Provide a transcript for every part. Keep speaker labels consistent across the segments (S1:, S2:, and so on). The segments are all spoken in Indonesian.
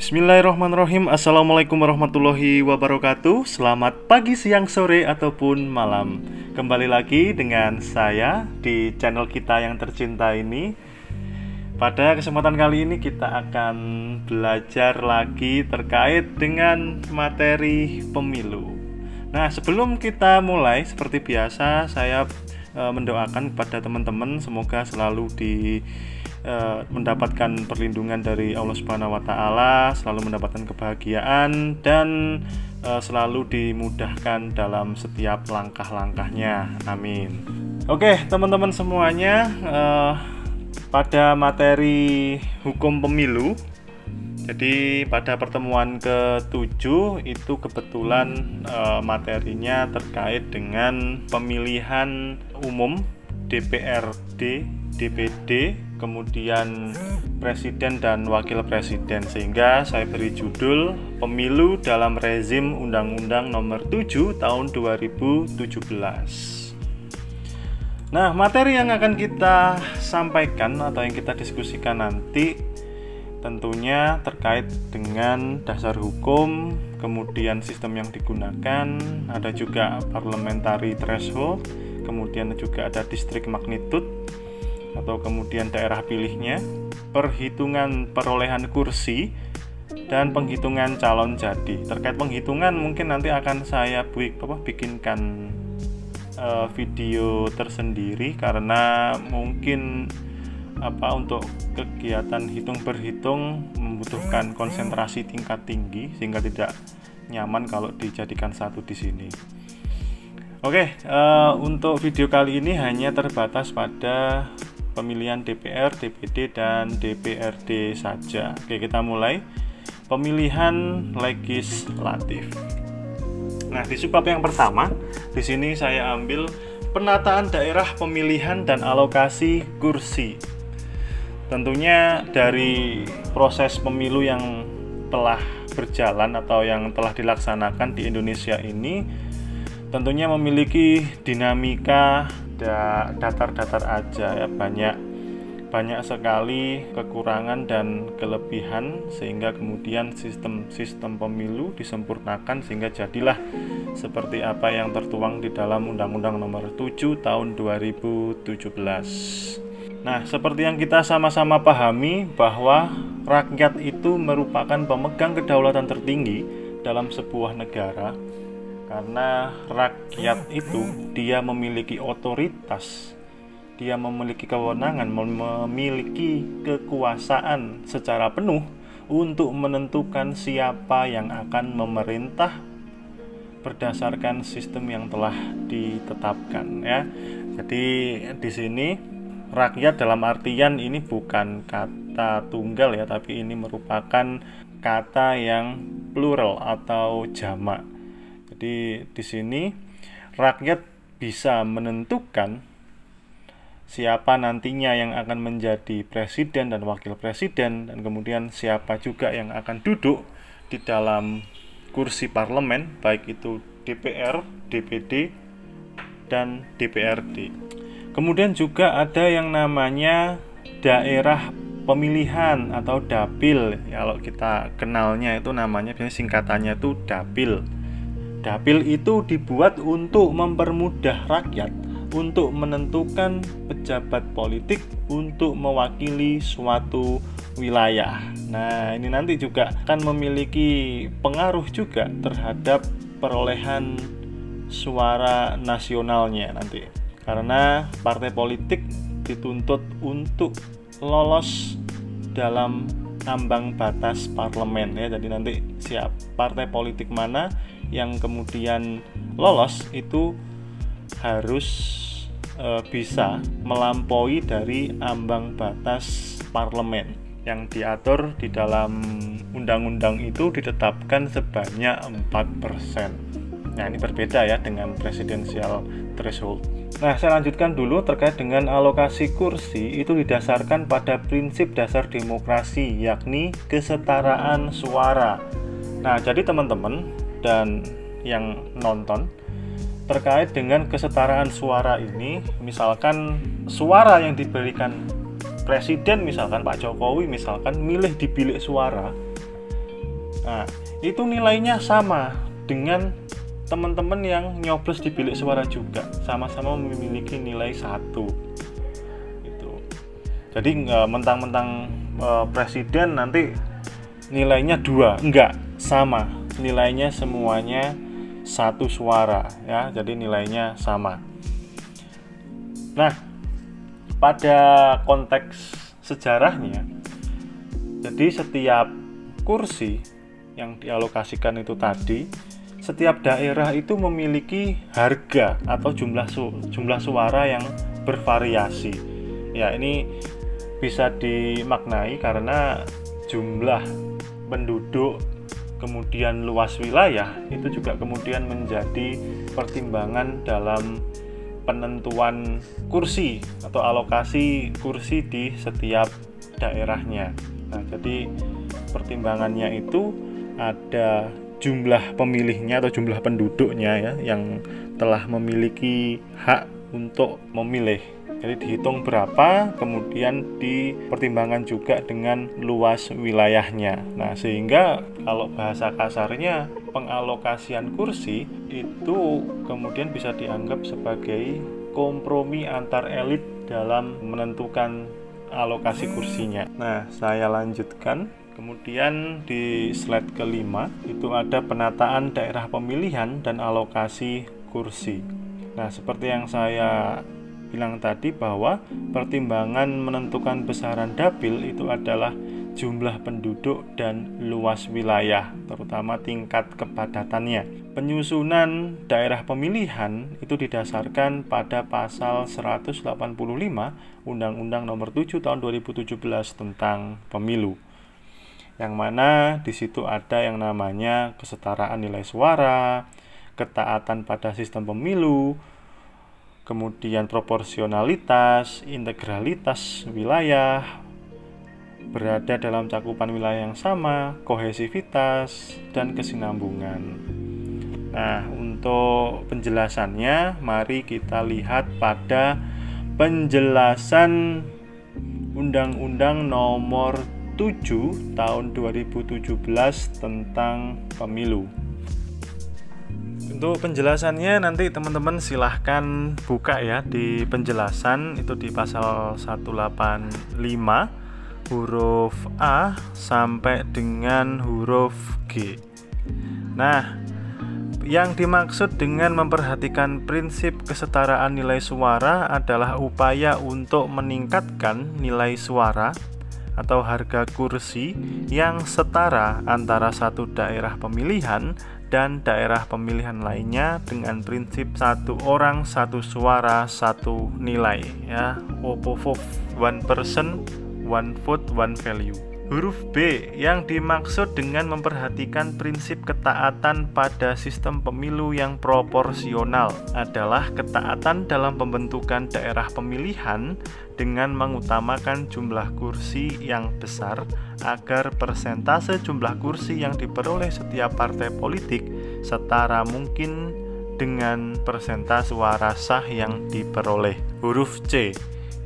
S1: Bismillahirrahmanirrahim. Assalamualaikum warahmatullahi wabarakatuh. Selamat pagi, siang, sore, ataupun malam. Kembali lagi dengan saya di channel kita yang tercinta ini. Pada kesempatan kali ini kita akan belajar lagi terkait dengan materi pemilu. Nah, sebelum kita mulai, seperti biasa saya mendoakan kepada teman-teman semoga selalu mendapatkan perlindungan dari Allah Subhanahu wa taala, selalu mendapatkan kebahagiaan dan selalu dimudahkan dalam setiap langkah-langkahnya. Amin. Oke, teman-teman semuanya, pada materi hukum pemilu. Jadi pada pertemuan ke-7 itu kebetulan materinya terkait dengan pemilihan umum DPRD, DPD, kemudian presiden dan wakil presiden, sehingga saya beri judul Pemilu dalam Rezim Undang-Undang Nomor 7 Tahun 2017. Nah, materi yang akan kita sampaikan atau yang kita diskusikan nanti tentunya terkait dengan dasar hukum, kemudian sistem yang digunakan, ada juga parliamentary threshold, kemudian juga ada district magnitude atau kemudian daerah pilihnya, perhitungan perolehan kursi, dan penghitungan calon jadi. Terkait penghitungan mungkin nanti akan saya bikinkan video tersendiri karena mungkin untuk kegiatan hitung berhitung membutuhkan konsentrasi tingkat tinggi sehingga tidak nyaman kalau dijadikan satu di sini. Oke, untuk video kali ini hanya terbatas pada pemilihan DPR, DPD, dan DPRD saja. Oke, kita mulai. Pemilihan legislatif. Nah, di subbab yang pertama, di sini saya ambil penataan daerah pemilihan dan alokasi kursi. Tentunya dari proses pemilu yang telah berjalan atau yang telah dilaksanakan di Indonesia ini tentunya memiliki dinamika datar-datar aja ya, banyak sekali kekurangan dan kelebihan sehingga kemudian sistem pemilu disempurnakan sehingga jadilah seperti apa yang tertuang di dalam Undang-Undang Nomor 7 Tahun 2017. Nah, seperti yang kita sama-sama pahami bahwa rakyat itu merupakan pemegang kedaulatan tertinggi dalam sebuah negara. Karena rakyat itu dia memiliki otoritas, dia memiliki kewenangan, memiliki kekuasaan secara penuh untuk menentukan siapa yang akan memerintah berdasarkan sistem yang telah ditetapkan ya. Jadi di sini rakyat dalam artian ini bukan kata tunggal ya, tapi ini merupakan kata yang plural atau jamak. Jadi di sini rakyat bisa menentukan siapa nantinya yang akan menjadi presiden dan wakil presiden, dan kemudian siapa juga yang akan duduk di dalam kursi parlemen, baik itu DPR, DPD, dan DPRD. Kemudian juga ada yang namanya daerah pemilihan atau dapil. Kalau kita kenalnya itu namanya biasanya singkatannya itu dapil. Dapil itu dibuat untuk mempermudah rakyat untuk menentukan pejabat politik untuk mewakili suatu wilayah. Nah, ini nanti juga akan memiliki pengaruh juga terhadap perolehan suara nasionalnya nanti. Karena partai politik dituntut untuk lolos dalam ambang batas parlemen ya. Jadi nanti partai politik mana yang kemudian lolos itu harus bisa melampaui dari ambang batas parlemen yang diatur di dalam undang-undang itu ditetapkan sebanyak 4%. Nah, ini berbeda ya dengan presidensial threshold. Nah, saya lanjutkan dulu terkait dengan alokasi kursi. Itu didasarkan pada prinsip dasar demokrasi, yakni kesetaraan suara. Nah, jadi teman-teman dan yang nonton, terkait dengan kesetaraan suara ini, misalkan suara yang diberikan presiden, misalkan Pak Jokowi misalkan milih di bilik suara, Nah, itu nilainya sama dengan teman-teman yang nyoblos di bilik suara juga, sama-sama memiliki nilai 1 gitu. Jadi mentang-mentang presiden nanti nilainya 2, enggak, sama nilainya, semuanya 1 suara ya, jadi nilainya sama. Nah, pada konteks sejarahnya, jadi setiap kursi yang dialokasikan itu tadi, setiap daerah itu memiliki harga atau jumlah suara yang bervariasi. Ya, ini bisa dimaknai karena jumlah penduduk kemudian luas wilayah itu juga kemudian menjadi pertimbangan dalam penentuan kursi atau alokasi kursi di setiap daerahnya. Nah, jadi pertimbangannya itu ada jumlah pemilihnya atau jumlah penduduknya ya, yang telah memiliki hak untuk memilih. Jadi dihitung berapa, kemudian dipertimbangkan juga dengan luas wilayahnya. Nah, sehingga kalau bahasa kasarnya pengalokasian kursi itu kemudian bisa dianggap sebagai kompromi antar elit dalam menentukan alokasi kursinya. Nah, saya lanjutkan. Kemudian di slide kelima itu ada penataan daerah pemilihan dan alokasi kursi. Nah, seperti yang saya bilang tadi bahwa pertimbangan menentukan besaran dapil itu adalah jumlah penduduk dan luas wilayah, terutama tingkat kepadatannya. Penyusunan daerah pemilihan itu didasarkan pada pasal 185 Undang-Undang Nomor 7 Tahun 2017 tentang Pemilu. Yang mana di situ ada yang namanya kesetaraan nilai suara, ketaatan pada sistem pemilu, kemudian proporsionalitas, integralitas wilayah, berada dalam cakupan wilayah yang sama, kohesivitas, dan kesinambungan. Nah, untuk penjelasannya, mari kita lihat pada penjelasan Undang-Undang Nomor 7 Tahun 2017 tentang Pemilu. Untuk penjelasannya nanti teman-teman silahkan buka ya di penjelasan, itu di pasal 185 huruf A sampai dengan huruf G. Nah, yang dimaksud dengan memperhatikan prinsip kesetaraan nilai suara adalah upaya untuk meningkatkan nilai suara atau harga kursi yang setara antara satu daerah pemilihan dan daerah pemilihan lainnya dengan prinsip 1 orang 1 suara 1 nilai ya, OPVOV, 1 person 1 vote 1 value. Huruf B yang dimaksud dengan memperhatikan prinsip ketaatan pada sistem pemilu yang proporsional adalah ketaatan dalam pembentukan daerah pemilihan dengan mengutamakan jumlah kursi yang besar agar persentase jumlah kursi yang diperoleh setiap partai politik setara mungkin dengan persentase suara sah yang diperoleh. Huruf C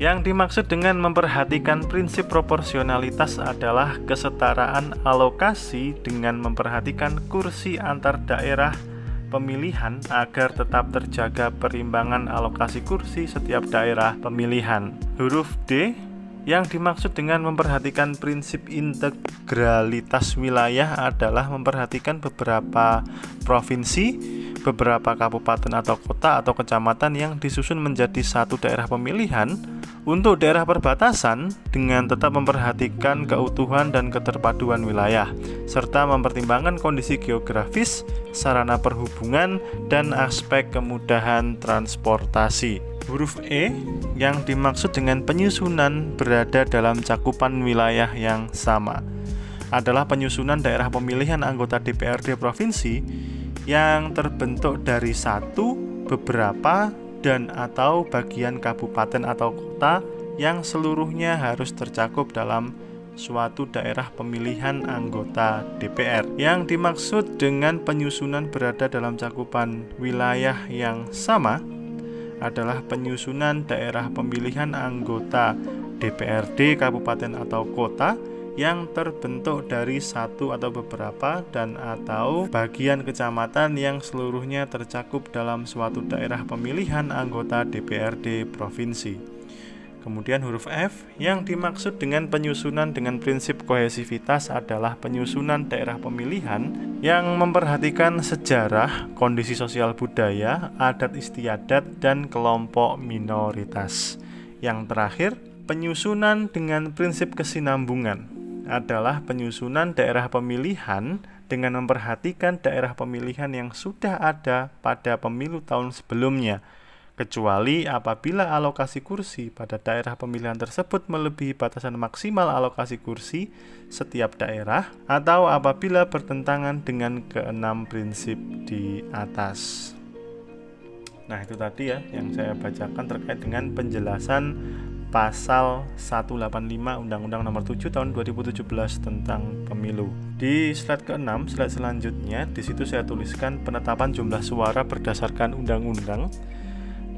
S1: yang dimaksud dengan memperhatikan prinsip proporsionalitas adalah kesetaraan alokasi dengan memperhatikan kursi antar daerah pemilihan agar tetap terjaga perimbangan alokasi kursi setiap daerah pemilihan. Huruf D yang dimaksud dengan memperhatikan prinsip integralitas wilayah adalah memperhatikan beberapa provinsi, beberapa kabupaten atau kota atau kecamatan yang disusun menjadi satu daerah pemilihan untuk daerah perbatasan dengan tetap memperhatikan keutuhan dan keterpaduan wilayah serta mempertimbangkan kondisi geografis, sarana perhubungan, dan aspek kemudahan transportasi. Huruf E yang dimaksud dengan penyusunan berada dalam cakupan wilayah yang sama adalah penyusunan daerah pemilihan anggota DPRD provinsi yang terbentuk dari satu, beberapa, dan atau bagian kabupaten atau kota yang seluruhnya harus tercakup dalam suatu daerah pemilihan anggota DPR. Yang dimaksud dengan penyusunan berada dalam cakupan wilayah yang sama adalah penyusunan daerah pemilihan anggota DPRD kabupaten atau kota yang terbentuk dari satu atau beberapa dan atau bagian kecamatan yang seluruhnya tercakup dalam suatu daerah pemilihan anggota DPRD provinsi. Kemudian huruf F, yang dimaksud dengan penyusunan dengan prinsip kohesivitas adalah penyusunan daerah pemilihan yang memperhatikan sejarah, kondisi sosial budaya, adat istiadat, dan kelompok minoritas. Yang terakhir, penyusunan dengan prinsip kesinambungan adalah penyusunan daerah pemilihan dengan memperhatikan daerah pemilihan yang sudah ada pada pemilu tahun sebelumnya, kecuali apabila alokasi kursi pada daerah pemilihan tersebut melebihi batasan maksimal alokasi kursi setiap daerah atau apabila bertentangan dengan keenam prinsip di atas. Nah, itu tadi ya yang saya bacakan terkait dengan penjelasan pasal 185 Undang-Undang Nomor 7 Tahun 2017 tentang pemilu. Di slide ke-6, slide selanjutnya, di situ saya tuliskan penetapan jumlah suara berdasarkan undang-undang.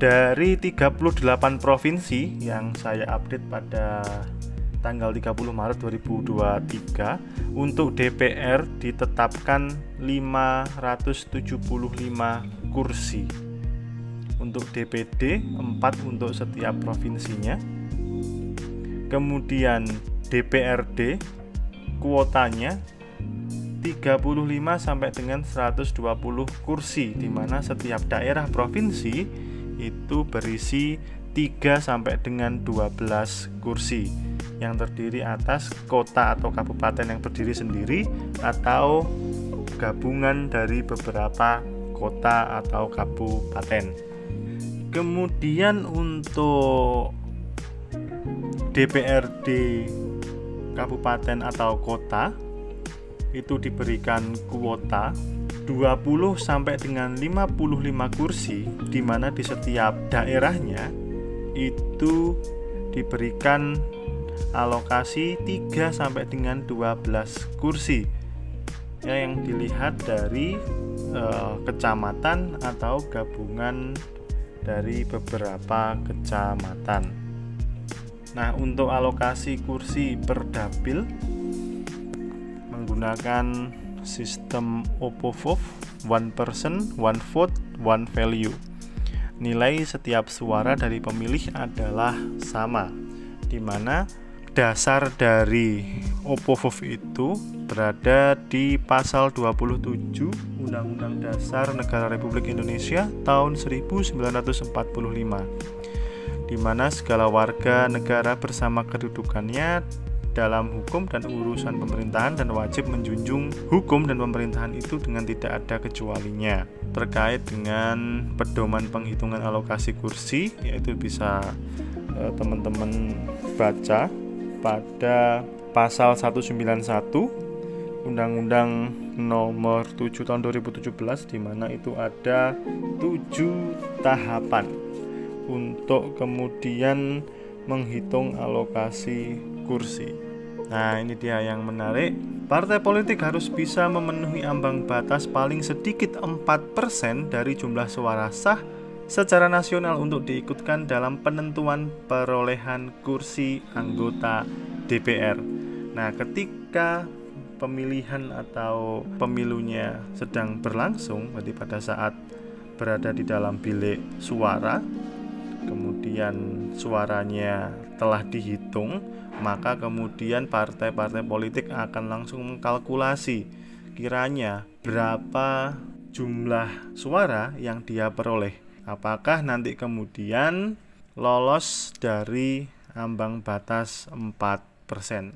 S1: Dari 38 provinsi yang saya update pada tanggal 30 Maret 2023, untuk DPR ditetapkan 575 kursi. Untuk DPD 4 untuk setiap provinsinya. Kemudian DPRD kuotanya 35 sampai dengan 120 kursi, di mana setiap daerah provinsi itu berisi 3 sampai dengan 12 kursi yang terdiri atas kota atau kabupaten yang berdiri sendiri atau gabungan dari beberapa kota atau kabupaten. Kemudian untuk DPRD kabupaten atau kota itu diberikan kuota 20 sampai dengan 55 kursi, di mana di setiap daerahnya itu diberikan alokasi 3 sampai dengan 12 kursi. Ya, yang dilihat dari kecamatan atau gabungan dari beberapa kecamatan. Nah, untuk alokasi kursi per dapil menggunakan sistem OPOVOV, one person, one vote, one value. Nilai setiap suara dari pemilih adalah sama, di mana dasar dari OPOVOV itu berada di pasal 27 Undang-Undang Dasar Negara Republik Indonesia tahun 1945, di mana segala warga negara bersama kedudukannya dalam hukum dan urusan pemerintahan dan wajib menjunjung hukum dan pemerintahan itu dengan tidak ada kecualinya. Terkait dengan pedoman penghitungan alokasi kursi, yaitu bisa teman-teman baca pada pasal 191 Undang-Undang Nomor 7 Tahun 2017, di mana itu ada 7 tahapan untuk kemudian menghitung alokasi kursi. Nah, ini dia yang menarik. Partai politik harus bisa memenuhi ambang batas paling sedikit 4% dari jumlah suara sah secara nasional untuk diikutkan dalam penentuan perolehan kursi anggota DPR. Nah, ketika pemilihan atau pemilunya sedang berlangsung, berarti pada saat berada di dalam bilik suara, kemudian suaranya telah dihitung, maka kemudian partai-partai politik akan langsung mengkalkulasi kiranya berapa jumlah suara yang dia peroleh. Apakah nanti kemudian lolos dari ambang batas 4%.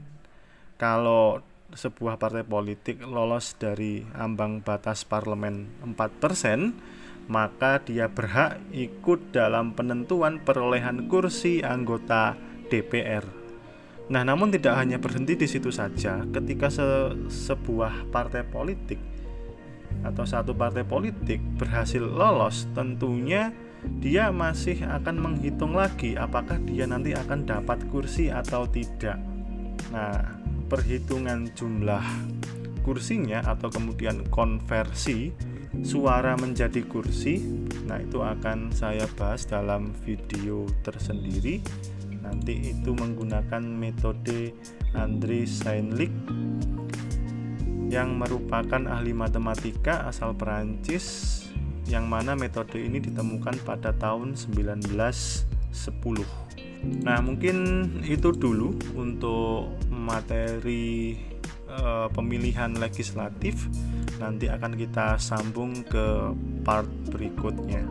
S1: Kalau sebuah partai politik lolos dari ambang batas parlemen 4%, maka dia berhak ikut dalam penentuan perolehan kursi anggota DPR. Nah, namun tidak hanya berhenti di situ saja. Ketika sebuah partai politik atau satu partai politik berhasil lolos, tentunya dia masih akan menghitung lagi apakah dia nanti akan dapat kursi atau tidak. Nah, perhitungan jumlah kursinya atau kemudian konversi suara menjadi kursi, nah itu akan saya bahas dalam video tersendiri. Nanti itu menggunakan metode André Seinlich yang merupakan ahli matematika asal Perancis, yang mana metode ini ditemukan pada tahun 1910. Nah, mungkin itu dulu untuk materi pemilihan legislatif. Nanti akan kita sambung ke part berikutnya.